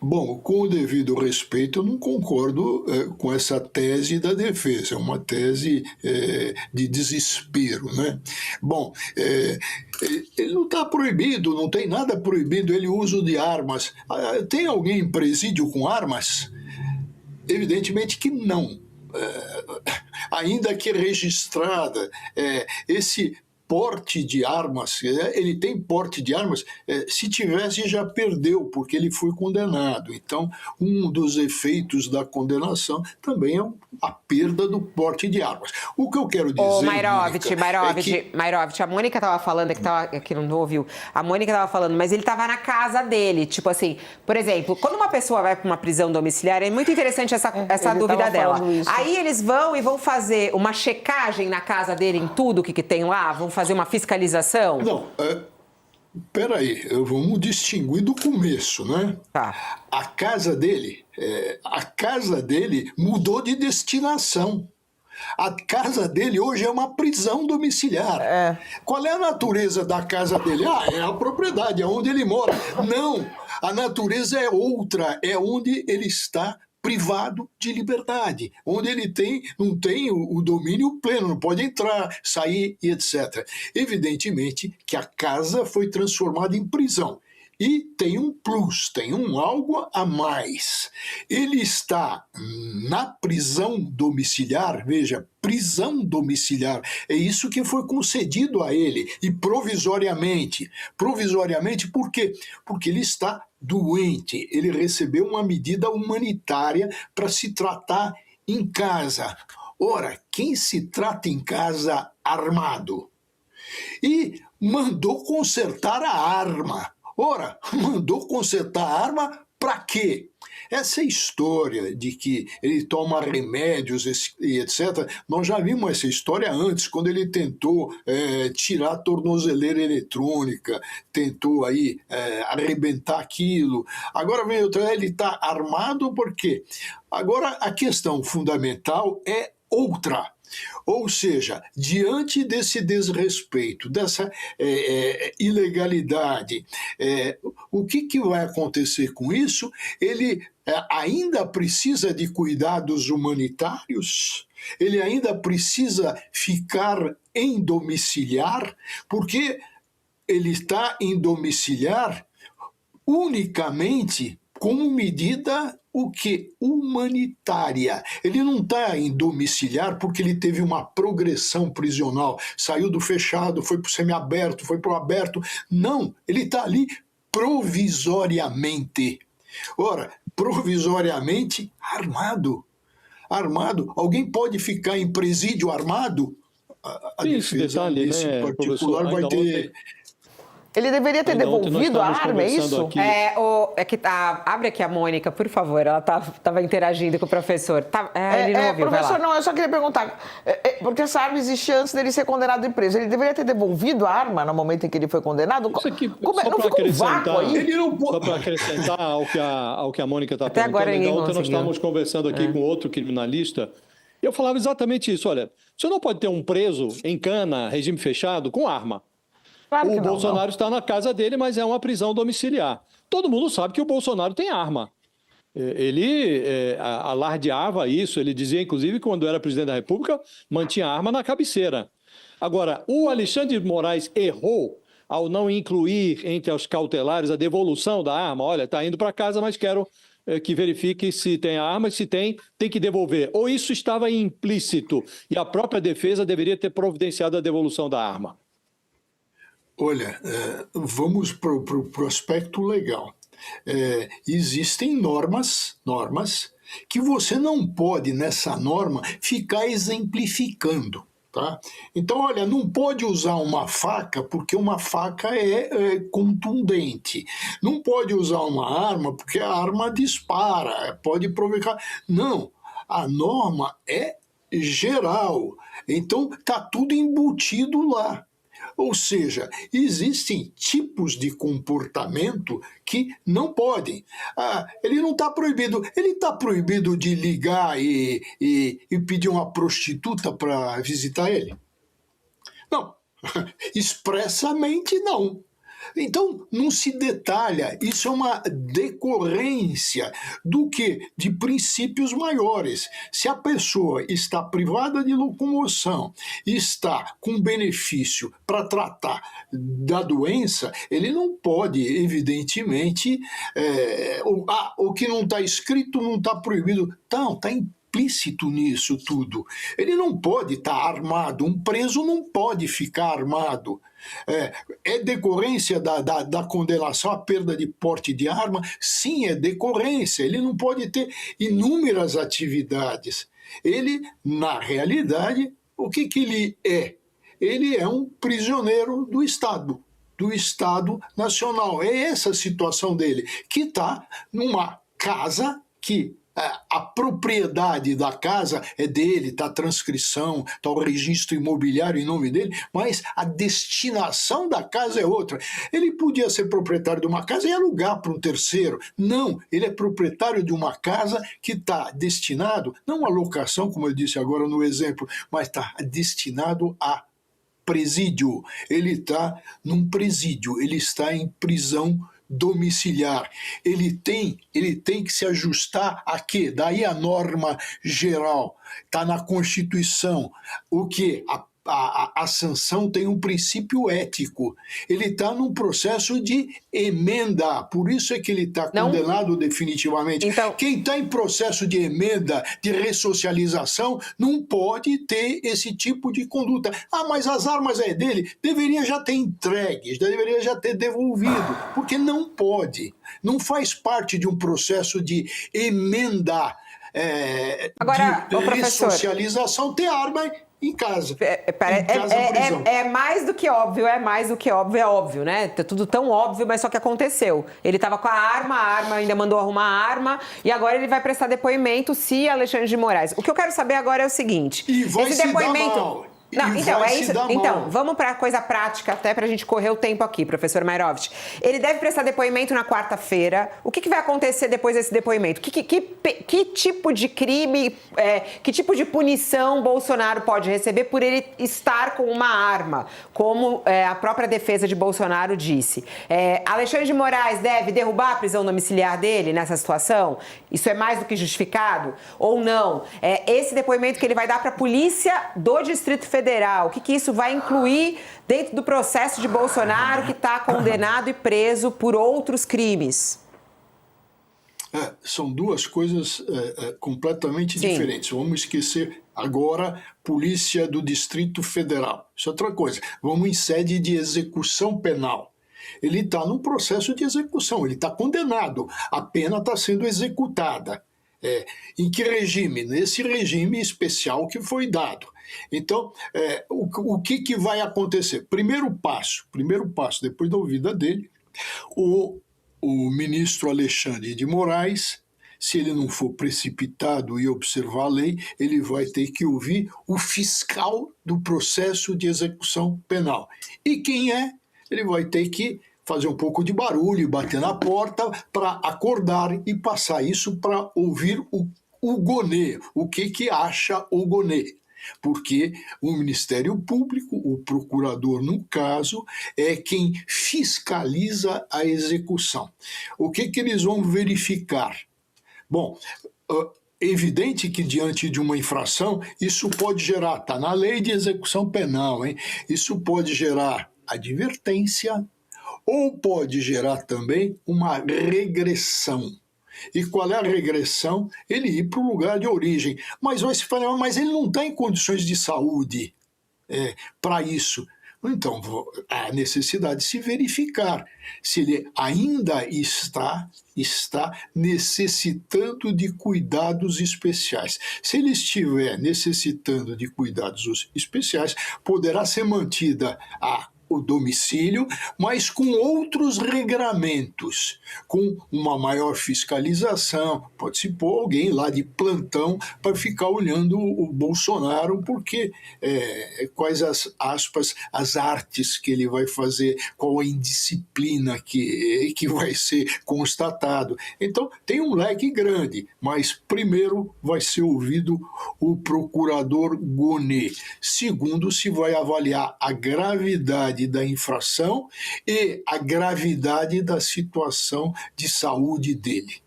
Bom, com o devido respeito, eu não concordo com essa tese da defesa, é uma tese de desespero, né? Bom, ele não está proibido, não tem nada proibido ele uso de armas. Tem alguém em presídio com armas? Evidentemente que não. Ainda que registrada, esse porte de armas, ele tem porte de armas, se tivesse já perdeu, porque ele foi condenado. Então, um dos efeitos da condenação também é a perda do porte de armas. O que eu quero dizer, Mairovich, a Mônica estava falando, que não ouviu, a Mônica estava falando, mas ele estava na casa dele, tipo assim, por exemplo, quando uma pessoa vai para uma prisão domiciliar, é muito interessante essa dúvida dela. Aí eles vão fazer uma checagem na casa dele em tudo que tem lá, vão fazer uma fiscalização? Não, peraí, vamos distinguir do começo, né? Tá. A casa dele mudou de destinação. A casa dele hoje é uma prisão domiciliar. Qual é a natureza da casa dele? É a propriedade, é onde ele mora. Não, a natureza é outra, é onde ele está privado de liberdade, onde ele não tem o domínio pleno, não pode entrar, sair e etc. Evidentemente que a casa foi transformada em prisão. E tem um plus, tem um algo a mais. Ele está na prisão domiciliar, veja, prisão domiciliar, é isso que foi concedido a ele, e provisoriamente. Provisoriamente por quê? Porque ele está doente, ele recebeu uma medida humanitária para se tratar em casa. Ora, quem se trata em casa armado? E mandou consertar a arma. Ora, mandou consertar a arma para quê? Essa história de que ele toma remédios e etc., nós já vimos essa história antes, quando ele tentou tirar a tornozeleira eletrônica, tentou aí arrebentar aquilo. Agora vem outra, ele está armado por quê? Agora a questão fundamental é outra. Ou seja, diante desse desrespeito, dessa ilegalidade, o que vai acontecer com isso? Ele ainda precisa de cuidados humanitários? Ele ainda precisa ficar em domiciliar? Porque ele está em domiciliar unicamente como medida o que? Humanitária. Ele não está em domiciliar porque ele teve uma progressão prisional, saiu do fechado, foi para o semiaberto, foi para o aberto. Não, ele está ali provisoriamente. Ora, provisoriamente armado. Armado. Alguém pode ficar em presídio armado? A defesa detalhe, nesse particular vai ter... Ele deveria ter devolvido a arma, é isso? Abre aqui a Mônica, por favor. Ela estava interagindo com o professor. Ele não ouviu, professor, não, eu só queria perguntar. Porque essa arma existia antes dele ser condenado em preso. Ele deveria ter devolvido a arma no momento em que ele foi condenado? Isso aqui, não ficou um vácuo aí? Só para acrescentar ao que a Mônica está perguntando. Agora Ontem nós estávamos conversando aqui com outro criminalista. E eu falava exatamente isso. Olha, você não pode ter um preso em cana, regime fechado, com arma. Claro que o Bolsonaro está na casa dele, mas é uma prisão domiciliar. Todo mundo sabe que o Bolsonaro tem arma. Ele alardeava isso, ele dizia, inclusive, que quando era presidente da República, mantinha arma na cabeceira. Agora, o Alexandre de Moraes errou ao não incluir entre os cautelares a devolução da arma. Olha, está indo para casa, mas quero que verifique se tem arma, e se tem que devolver. Ou isso estava implícito e a própria defesa deveria ter providenciado a devolução da arma? Olha, vamos para o aspecto legal. Existem normas que você não pode, nessa norma, ficar exemplificando. Tá? Então, olha, não pode usar uma faca porque uma faca é contundente. Não pode usar uma arma porque a arma dispara, pode provocar. Não, a norma é geral. Então, está tudo embutido lá. Ou seja, existem tipos de comportamento que não podem. Ele não está proibido. Ele está proibido de ligar e pedir uma prostituta para visitar ele? Não. Expressamente não. Então, não se detalha, isso é uma decorrência do quê? De princípios maiores. Se a pessoa está privada de locomoção, está com benefício para tratar da doença, ele não pode, evidentemente, o que não está escrito não está proibido. Não, está implícito nisso tudo. Ele não pode estar armado, um preso não pode ficar armado. É decorrência da condenação à perda de porte de arma? Sim, é decorrência. Ele não pode ter inúmeras atividades. Ele, na realidade, o que ele é? Ele é um prisioneiro do Estado Nacional. É essa a situação dele, que está numa casa que a propriedade da casa é dele, está a transcrição, está o registro imobiliário em nome dele, mas a destinação da casa é outra. Ele podia ser proprietário de uma casa e alugar para um terceiro. Não, ele é proprietário de uma casa que está destinado, não à locação, como eu disse agora no exemplo, mas está destinado a presídio. Ele está num presídio, ele está em prisão domiciliar. Ele tem que se ajustar a quê? Daí a norma geral, está na Constituição. O quê? A sanção tem um princípio ético. Ele está num processo de emenda, por isso é que ele está condenado definitivamente. Então, quem está em processo de emenda, de ressocialização, não pode ter esse tipo de conduta. Ah, mas as armas é dele, deveria já ter entregue, deveria já ter devolvido, porque não pode. Não faz parte de um processo de emenda, agora, de ressocialização, ter arma em casa. É mais do que óbvio, é óbvio, né? Tá tudo tão óbvio, mas só que aconteceu. Ele estava com a arma ainda mandou arrumar a arma, e agora ele vai prestar depoimento se Alexandre de Moraes. O que eu quero saber agora é o seguinte: e vai esse se depoimento. dar mal. Não, então, é isso. Então, vamos para a coisa prática, até para a gente correr o tempo aqui, professor Mairovich. Ele deve prestar depoimento na quarta-feira. O que vai acontecer depois desse depoimento? Que tipo de crime, que tipo de punição Bolsonaro pode receber por ele estar com uma arma, como a própria defesa de Bolsonaro disse? Alexandre de Moraes deve derrubar a prisão domiciliar dele nessa situação? Isso é mais do que justificado? Ou não? Esse depoimento que ele vai dar para a polícia do Distrito Federal, o que isso vai incluir dentro do processo de Bolsonaro, que está condenado e preso por outros crimes? São duas coisas completamente diferentes. Vamos esquecer agora Polícia do Distrito Federal. Isso é outra coisa. Vamos em sede de execução penal. Ele está num processo de execução, ele está condenado, a pena está sendo executada. Em que regime? Nesse regime especial que foi dado. Então, o que vai acontecer? Primeiro passo, depois da ouvida dele, o ministro Alexandre de Moraes, se ele não for precipitado e observar a lei, ele vai ter que ouvir o fiscal do processo de execução penal. E quem é? Ele vai ter que fazer um pouco de barulho, bater na porta para acordar e passar isso para ouvir o Gonê. O que acha o Gonê? Porque o Ministério Público, o procurador no caso, é quem fiscaliza a execução. O que eles vão verificar? Bom, evidente que diante de uma infração, isso pode gerar, está na lei de execução penal, hein? Isso pode gerar advertência ou pode gerar também uma regressão. E qual é a regressão? Ele ir para o lugar de origem. Mas vai se falar, mas ele não está em condições de saúde para isso. Então, há necessidade de se verificar se ele ainda está necessitando de cuidados especiais. Se ele estiver necessitando de cuidados especiais, poderá ser mantida o domicílio, mas com outros regramentos, com uma maior fiscalização. Pode se pôr alguém lá de plantão para ficar olhando o Bolsonaro, porque quais as artes que ele vai fazer, qual a indisciplina que vai ser constatado. Então, tem um leque grande, mas primeiro vai ser ouvido o procurador Gonê. Segundo, se vai avaliar a gravidade gravidade da infração e a gravidade da situação de saúde dele.